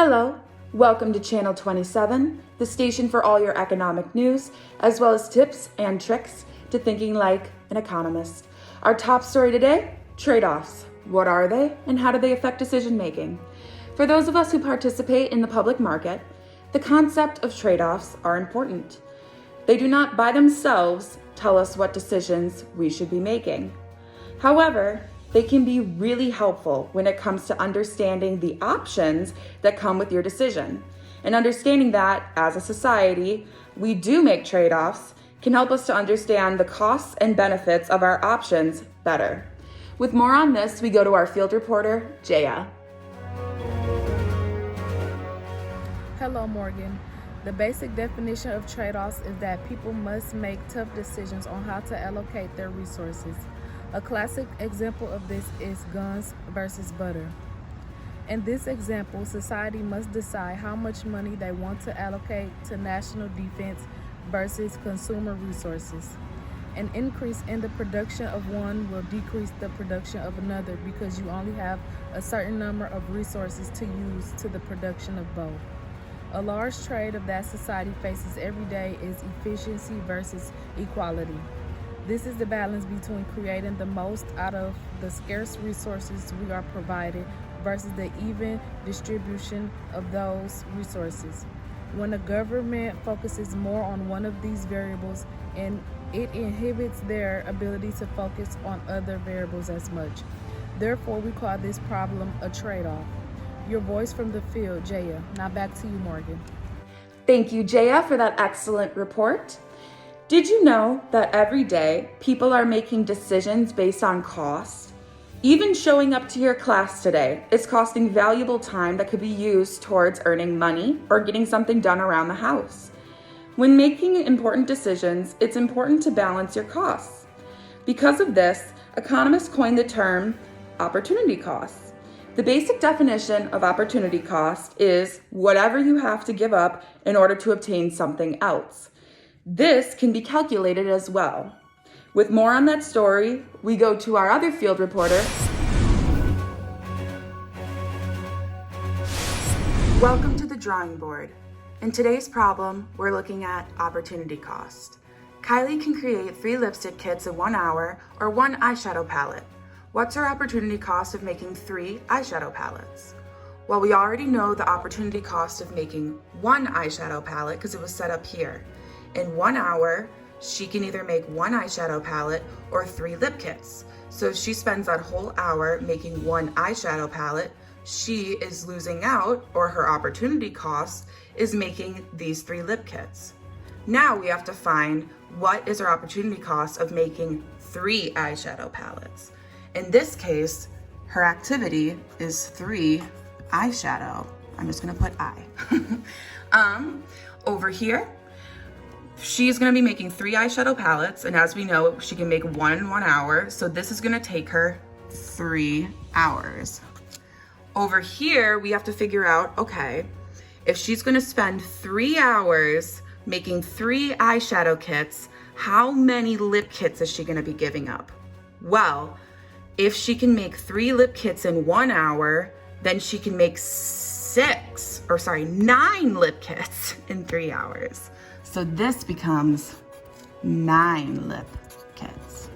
Hello, welcome to Channel 27, the station for all your economic news, as well as tips and tricks to thinking like an economist. Our top story today, trade-offs. What are they and how do they affect decision making? For those of us who participate in the public market, the concept of trade-offs are important. They do not by themselves tell us what decisions we should be making. However, they can be really helpful when it comes to understanding the options that come with your decision. And understanding that, as a society, we do make trade-offs can help us to understand the costs and benefits of our options better. With more on this, we go to our field reporter, Jaya. Hello, Morgan. The basic definition of trade-offs is that people must make tough decisions on how to allocate their resources. A classic example of this is guns versus butter. In this example, society must decide how much money they want to allocate to national defense versus consumer resources. An increase in the production of one will decrease the production of another because you only have a certain number of resources to use to the production of both. A large trade of that society faces every day is efficiency versus equality. This is the balance between creating the most out of the scarce resources we are provided versus the even distribution of those resources. When a government focuses more on one of these variables, and it inhibits their ability to focus on other variables as much. Therefore, we call this problem a trade-off. Your voice from the field, Jaya. Now back to you, Morgan. Thank you, Jaya, for that excellent report. Did you know that every day people are making decisions based on cost? Even showing up to your class today is costing valuable time that could be used towards earning money or getting something done around the house. When making important decisions, it's important to balance your costs. Because of this, economists coined the term opportunity costs. The basic definition of opportunity cost is whatever you have to give up in order to obtain something else. This can be calculated as well. With more on that story, we go to our other field reporter. Welcome to the drawing board. In today's problem, we're looking at opportunity cost. Kylie can create 3 lipstick kits in 1 hour or 1 eyeshadow palette. What's her opportunity cost of making 3 eyeshadow palettes? Well, we already know the opportunity cost of making 1 eyeshadow palette because it was set up here. In 1 hour, she can either make 1 eyeshadow palette or 3 lip kits. So if she spends that whole hour making 1 eyeshadow palette, she is losing out, or her opportunity cost is making these 3 lip kits. Now we have to find what is her opportunity cost of making 3 eyeshadow palettes. In this case, her activity is 3 eyeshadow. I'm just gonna put eye. Over here, she's gonna be making 3 eyeshadow palettes, and as we know, she can make 1 in 1 hour, so this is gonna take her 3 hours. Over here, we have to figure out, okay, if she's gonna spend 3 hours making 3 eyeshadow kits, how many lip kits is she gonna be giving up? Well, if she can make 3 lip kits in 1 hour, then she can make 9 lip kits in 3 hours. So this becomes 9 lip kits.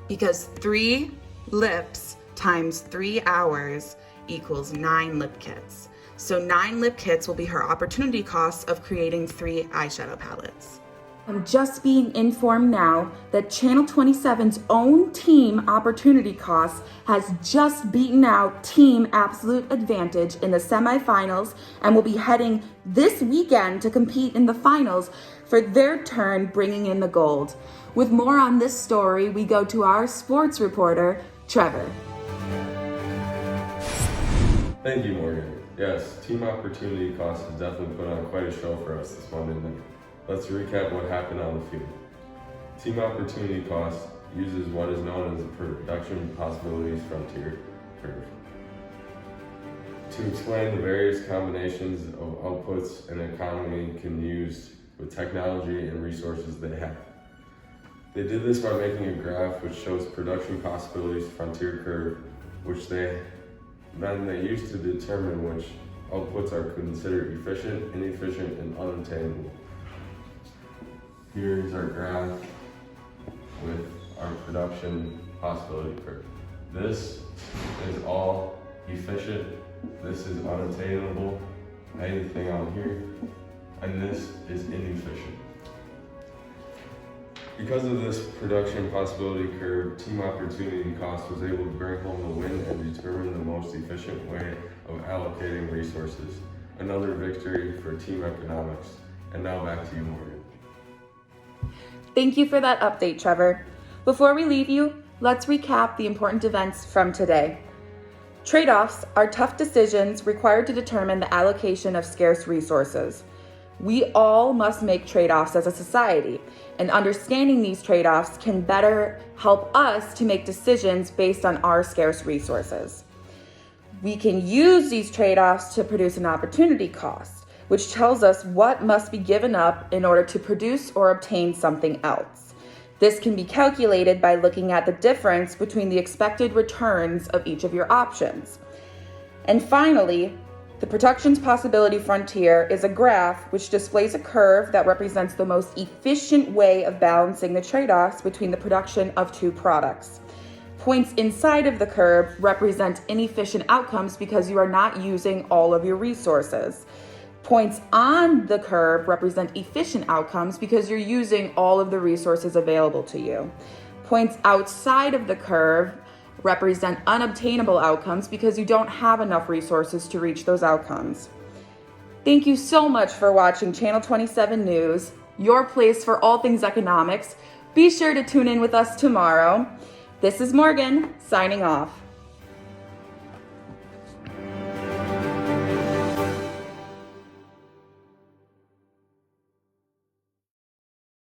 Because 3 lips times 3 hours equals 9 lip kits. So 9 lip kits will be her opportunity cost of creating 3 eyeshadow palettes. I'm just being informed now that Channel 27's own team opportunity cost has just beaten out Team Absolute Advantage in the semifinals and will be heading this weekend to compete in the finals for their turn bringing in the gold. With more on this story, we go to our sports reporter, Trevor. Thank you, Morgan. Yes, team opportunity cost has definitely put on quite a show for us this Monday night. Let's recap what happened on the field. Team opportunity cost uses what is known as the production possibilities frontier curve to explain the various combinations of outputs an economy can use with technology and resources they have. They did this by making a graph which shows production possibilities frontier curve, which they then they used to determine which outputs are considered efficient, inefficient, and unattainable. Here's our graph with our production possibility curve. This is all efficient, this is unattainable, anything out here, and this is inefficient. Because of this production possibility curve, Team Opportunity Cost was able to bring home the win and determine the most efficient way of allocating resources. Another victory for Team Economics. And now back to you, Morgan. Thank you for that update, Trevor. Before we leave you, let's recap the important events from today. Trade-offs are tough decisions required to determine the allocation of scarce resources. We all must make trade-offs as a society, and understanding these trade-offs can better help us to make decisions based on our scarce resources. We can use these trade-offs to produce an opportunity cost, which tells us what must be given up in order to produce or obtain something else. This can be calculated by looking at the difference between the expected returns of each of your options. And finally, the production's possibility frontier is a graph which displays a curve that represents the most efficient way of balancing the trade-offs between the production of two products. Points inside of the curve represent inefficient outcomes because you are not using all of your resources. Points on the curve represent efficient outcomes because you're using all of the resources available to you. Points outside of the curve represent unobtainable outcomes because you don't have enough resources to reach those outcomes. Thank you so much for watching Channel 27 News, your place for all things economics. Be sure to tune in with us tomorrow. This is Morgan, signing off.